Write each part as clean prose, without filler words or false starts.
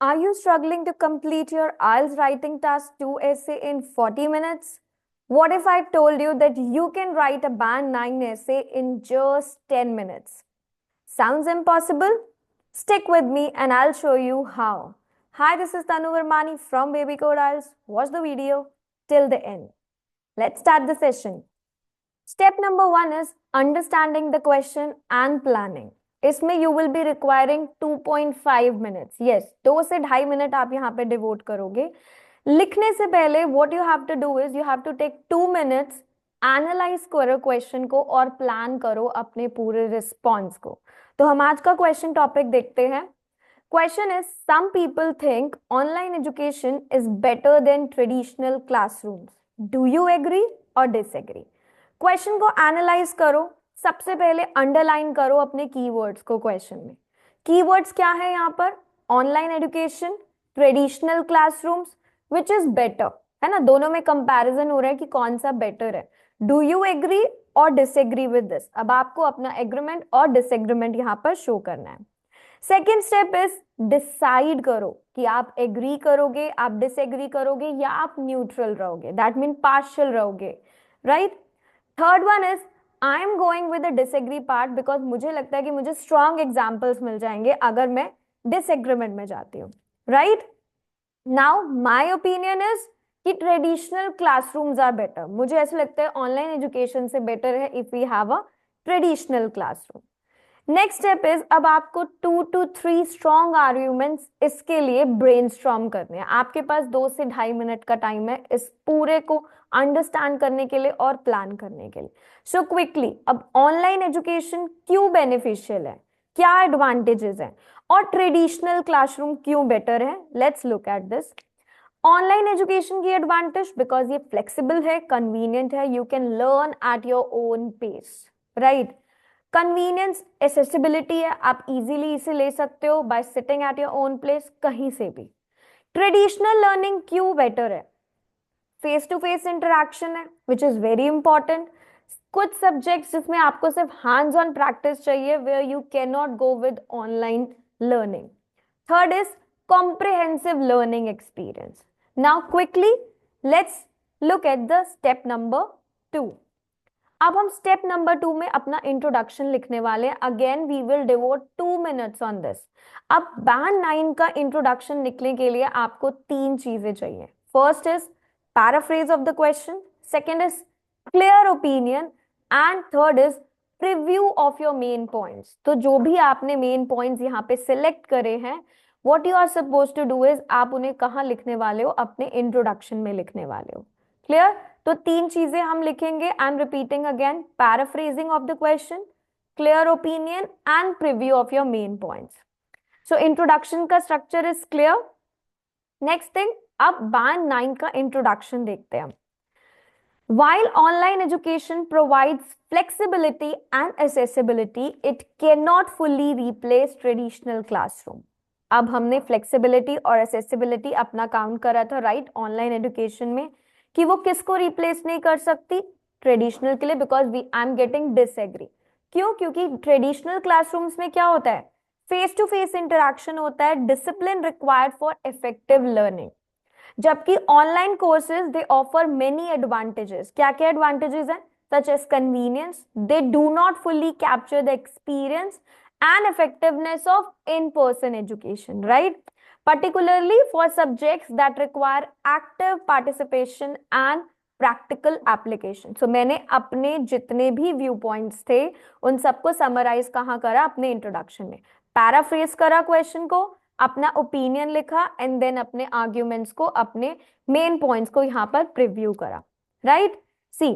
Are you struggling to complete your IELTS writing task 2 essay in 40 minutes? What if I told you that you can write a band 9 essay in just 10 minutes? Sounds impossible? Stick with me and I'll show you how. Hi, this is Tanu Vermani from Baby Code IELTS. Watch the video till the end. Let's start the session. Step number 1 is understanding the question and planning. इसमें you will be requiring 2.5 minutes. Yes, 2 से 2.5 minute आप यहाँ पे devote करोगे. लिखने से पहले what you have to do is you have to take 2 minutes, analyze करो क्वेश्चन को और प्लान करो अपने पूरे रिस्पॉन्स को. तो हम आज का क्वेश्चन टॉपिक देखते हैं. Question is, some people think online education is better than traditional classrooms. Do you agree or disagree? Question को एनालाइज करो. सबसे पहले अंडरलाइन करो अपने कीवर्ड्स को क्वेश्चन में. कीवर्ड्स क्या है यहाँ पर? Online education, traditional classrooms, which is better, है ना. दोनों में कंपैरिजन हो रहा है कि कौन सा बेटर है. डू यू एग्री और डिसएग्री विद दिस? अब आपको अपना एग्रीमेंट और डिसएग्रीमेंट यहाँ पर शो करना है. सेकेंड स्टेप इज डिसाइड करो कि आप एग्री करोगे, आप डिसएग्री करोगे या आप न्यूट्रल रहोगे. दैट मीन पार्शियल रहोगे, right. Third one is I am going with the disagree part because मुझे लगता है कि मुझे स्ट्रॉन्ग एग्जाम्पल्स मिल जाएंगे अगर मैं डिसएग्रीमेंट में जाती हूँ, right. Now my opinion is कि ट्रेडिशनल क्लासरूम्स आर बेटर. मुझे ऐसा लगता है ऑनलाइन एजुकेशन से बेटर है if we have a traditional classroom. Next step is अब आपको 2 to 3 स्ट्रॉन्ग आर्ग्यूमेंट्स इसके लिए ब्रेनस्टॉर्म करने हैं. आपके पास 2 से 2.5 मिनट का टाइम है इस पूरे को अंडरस्टैंड करने के लिए और प्लान करने के लिए. सो क्विकली, अब ऑनलाइन एजुकेशन क्यों बेनिफिशियल है, क्या एडवांटेजेस हैं और ट्रेडिशनल क्लासरूम क्यों बेटर है. Let's look at this. Online education की एडवांटेज बिकॉज ये फ्लेक्सिबल है, कन्वीनियंट है, you can learn at your own pace, right. Convenience, accessibility है, आप इजीली इसे ले सकते हो by sitting at your own place कहीं से भी. ट्रेडिशनल लर्निंग क्यों बेटर है? फेस टू फेस इंटरेक्शन है विच इज वेरी इंपॉर्टेंट. कुछ सब्जेक्ट्स जिसमें आपको सिर्फ हैंड्स ऑन प्रैक्टिस चाहिए where you can not go with online learning. Third is comprehensive learning experience. Now quickly let's look at the step number 2. अब हम step number 2 में अपना introduction लिखने वाले हैं. Again we will devote 2 minutes on this. अब band 9 का introduction लिखने के लिए आपको 3 चीजें चाहिए. First is paraphrase of the question, second is clear opinion and third is preview of your main points. तो जो भी आपने मेन पॉइंट्स यहाँ पे सिलेक्ट करे हैं, what you are suppose to do is आप उन्हें कहाँ लिखने वाले हो? अपने इंट्रोडक्शन में लिखने वाले हो. क्लियर? तो 3 चीजें हम लिखेंगे. I am repeating again. Paraphrasing of the question, clear opinion and preview of your main points. So introduction का structure is clear. Next thing, अब बैंड 9 का इंट्रोडक्शन देखते हैं. While online education provides flexibility and accessibility, it cannot fully replace traditional classroom. अब हमने flexibility और accessibility अपना count करा था, राइट, ऑनलाइन एजुकेशन में, कि वो किसको रिप्लेस नहीं कर सकती? ट्रेडिशनल के लिए. Because I am getting disagree. क्यों? क्योंकि ट्रेडिशनल क्लासरूम्स में क्या होता है? फेस टू फेस इंटरेक्शन होता है, discipline required for effective learning. जबकि online courses they offer many advantages. क्या क्या एडवांटेजेस हैं? Such as convenience, they do not fully capture the experience and effectiveness of in-person education, right? Particularly for subjects that require active participation and practical application. So मैंने अपने जितने भी view points थे उन सबको समराइज कहाँ करा? अपने इंट्रोडक्शन में. पैराफ्रेज करा क्वेश्चन को, अपना ओपिनियन लिखा एंड देन अपने आर्ग्यूमेंट्स को, अपने मेन पॉइंट्स को यहाँ पर प्रिव्यू करा, राइट. सी,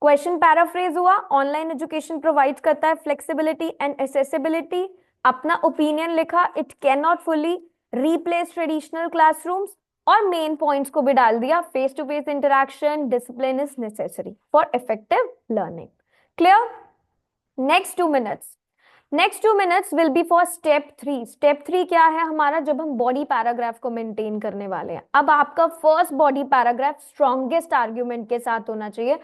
क्वेश्चन पैराफ्रेज हुआ. ऑनलाइन एजुकेशन प्रोवाइड करता है फ्लेक्सिबिलिटी एंड एक्सेसिबिलिटी. अपना ओपिनियन लिखा, it can not fully replace traditional classrooms, और मेन पॉइंट्स को भी डाल दिया. Face to face interaction, discipline is necessary for effective learning. Clear? Next 2 minutes. Next 2 minutes will be for step 3. Step 3 क्या है हमारा? जब हम बॉडी पैराग्राफ को मेंटेन करने वाले हैं. अब आपका first body paragraph strongest argument के साथ होना चाहिए,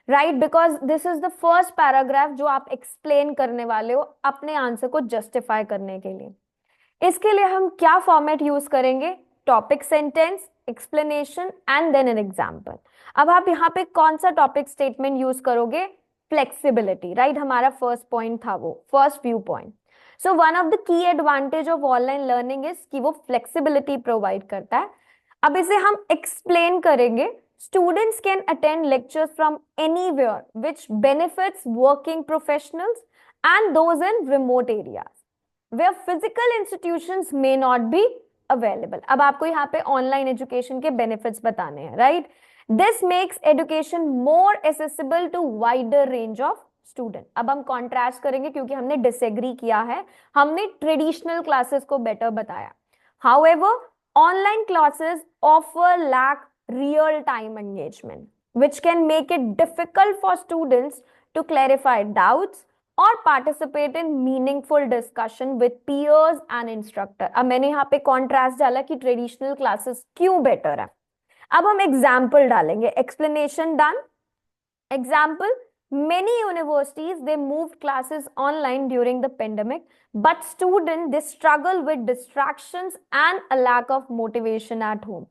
right, because this is the first paragraph जो आप एक्सप्लेन करने वाले हो अपने आंसर को जस्टिफाई करने के लिए. इसके लिए हम क्या फॉर्मेट यूज करेंगे? Topic sentence, explanation and then an example. अब आप यहाँ पे कौन सा टॉपिक स्टेटमेंट यूज करोगे? Flexibility, right? हमारा फर्स्ट पॉइंट था, वो first view point. So one of the key advantage of online learning is कि वो फ्लेक्सिबिलिटी प्रोवाइड करता है। अब इसे हम एक्सप्लेन करेंगे। Students can attend lectures from anywhere which benefits working professionals and those in remote areas where physical institutions may not be available. अब आपको यहाँ पे ऑनलाइन एजुकेशन के बेनिफिट्स बताने हैं, right? This makes education more accessible to wider range of student. अब हम contrast करेंगे क्योंकि हमने डिसएग्री किया है, हमने ट्रेडिशनल क्लासेस को बेटर बताया। However online classes offer lack real time engagement which can make it difficult for students to clarify doubts or participate in meaningful discussion with peers and instructor। अब मैंने यहाँ पे contrast डाला कि traditional classes क्यों better है। अब हम एग्जाम्पल डालेंगे, explanation done. Example, many universities they moved classes online during the pandemic, but students they struggle with distractions and a lack of motivation at home,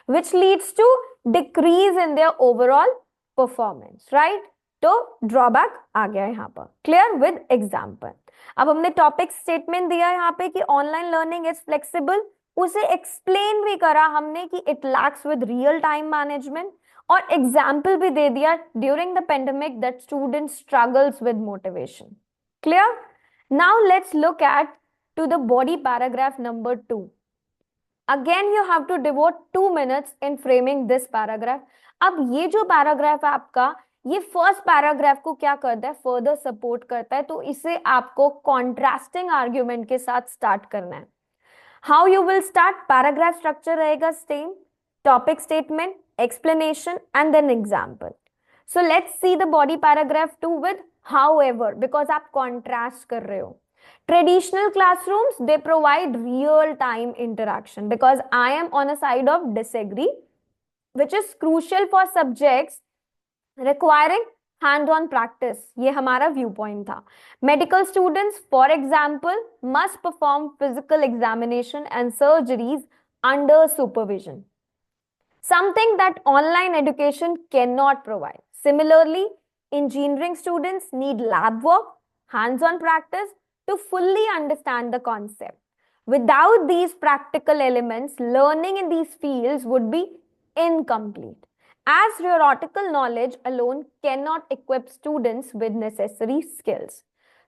which leads to decrease in their overall performance, right? तो drawback आ गया यहाँ पर, clear with example. अब हमने topic statement दिया यहाँ पे कि ऑनलाइन लर्निंग इज फ्लेक्सिबल, उसे एक्सप्लेन भी करा हमने कि it lacks with real time management, और एग्जाम्पल भी दे दिया during the pandemic that student struggles with motivation. Clear? Now let's look at to the body paragraph number 2। Again you have to devote 2 minutes in framing this paragraph. अब ये जो paragraph है आपका, ये फर्स्ट पैराग्राफ को क्या करता है? फर्दर सपोर्ट करता है। तो इसे आपको कॉन्ट्रास्टिंग आर्ग्यूमेंट के साथ स्टार्ट करना है। How you will start? Paragraph structure रहेगा same, topic statement, explanation and then example. So let's see the body paragraph 2 with however, because आप contrast कर रहे हो। Traditional classrooms they provide real time interaction, because I am on a side of disagree, which is crucial for subjects requiring hand on practice। ये हमारा view point था। Medical students for example must perform physical examination and surgeries under supervision, something that online education cannot provide. Similarly, engineering students need lab work, hands-on practice to fully understand the concept. Without these practical elements, learning in these fields would be incomplete, as theoretical knowledge alone cannot equip students with necessary skills.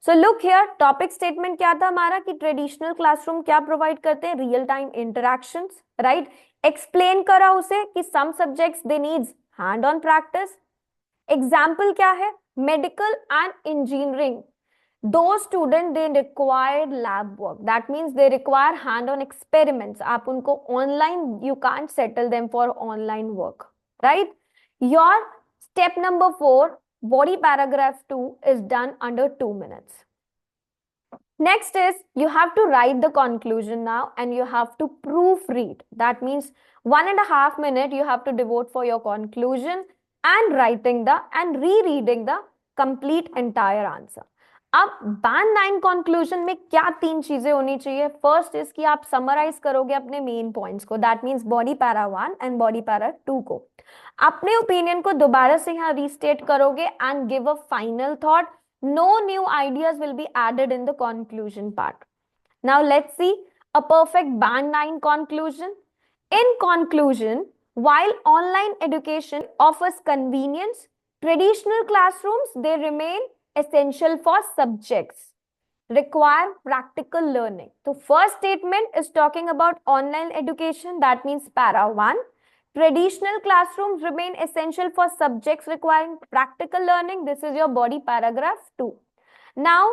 So look here, topic statement क्या था हमारा कि traditional classroom क्या provide करते हैं? Real time interactions, right? Explain करा उसे कि some subjects they needs hand on practice. Example क्या है? Medical and engineering, those students they require lab work, that means they require hand on experiments। आप उनको online, you can't settle them for online work, right? Your step number 4, body paragraph 2 is done under 2 minutes। Next is you have to write the conclusion now and you have to proofread. That means 1.5 minutes you have to devote for your conclusion and writing the and rereading the complete entire answer। अब band 9 conclusion में क्या 3 चीजें होनी चाहिए? First is कि आप summarise करोगे अपने मेन पॉइंट्स को, that means body para 1 and body para 2 को। अपने ओपिनियन को दोबारा से यहाँ रीस्टेट करोगे and give a final thought. No new ideas will be added in the conclusion part. Now let's see a perfect band 9 conclusion. In conclusion, while online education offers convenience, traditional classrooms they remain essential for subjects require practical learning. So first statement is talking about online education, that means para 1. Traditional classrooms remain essential for subjects requiring practical learning. This is your body paragraph 2. Now,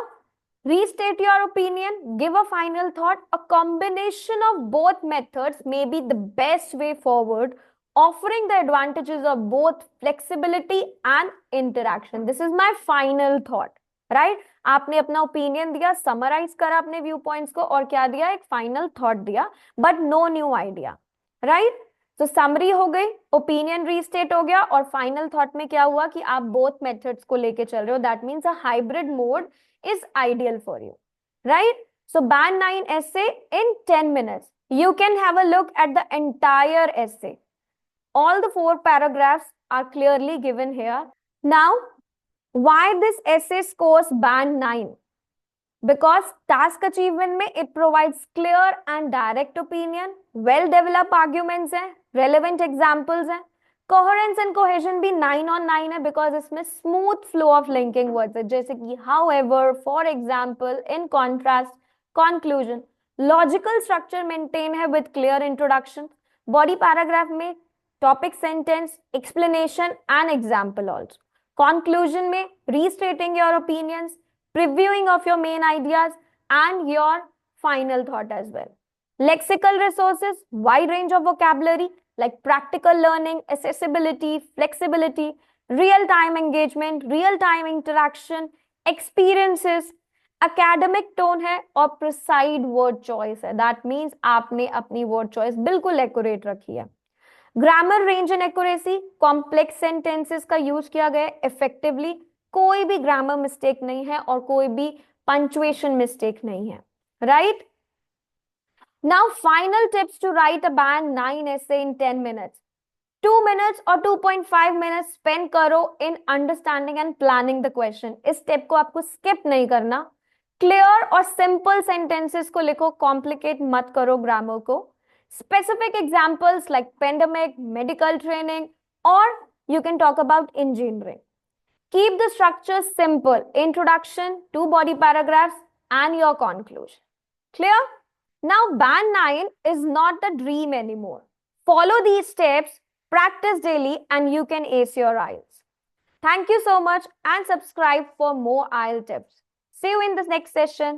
restate your opinion, give a final thought. A combination of both methods may be the best way forward, offering the advantages of both flexibility and interaction. This is my final thought, right? आपने अपना opinion दिया, summarise करा अपने view points को, और क्या दिया? एक फाइनल थॉट दिया, but no new idea, right? तो समरी हो गई, ओपिनियन रीस्टेट हो गया, और फाइनल थॉट में क्या हुआ कि आप बोथ मेथड्स को लेके चल रहे हो। That means a hybrid mode is ideal for you, right? So band 9 essay in 10 minutes. You can have a look at the entire essay. All the 4 paragraphs are clearly given here. Now, why this essay scores band 9? Because task achievement में it provides clear and direct opinion, well developed arguments हैं, relevant examples हैं, coherence and cohesion भी 9 on 9 है because इसमें smooth flow of linking words है, जैसे कि however, for example, in contrast, conclusion. Logical structure maintain है with clear introduction. Body paragraph में topic sentence, explanation and example also. Conclusion में restating your opinions, previewing of your main ideas and your final thought as well. Lexical resources, wide range of vocabulary like practical learning, accessibility, flexibility, real-time engagement, real-time interaction, experiences, academic tone है और precise word choice है. That means आपने अपनी word choice बिल्कुल accurate रखी है. Grammar range and accuracy, complex sentences का use किया गया इफेक्टिवली, कोई भी ग्रामर मिस्टेक नहीं है और कोई भी पंक्चुएशन मिस्टेक नहीं है, right? Now final tips to write a band 9 essay in 10 minutes. 2 minutes और 2.5 minutes स्पेंड करो in understanding and planning the question. इस स्टेप को आपको स्किप नहीं करना. क्लियर और सिंपल सेंटेंसेस को लिखो, कॉम्प्लिकेट मत करो ग्रामर को. Specific examples like pandemic, medical training, or you can talk about engineering. Keep the structure simple. Introduction, 2 body paragraphs, and your conclusion. Clear? Now, band 9 is not a dream anymore. Follow these steps, practice daily, and you can ace your IELTS. Thank you so much and subscribe for more IELTS tips. See you in the next session.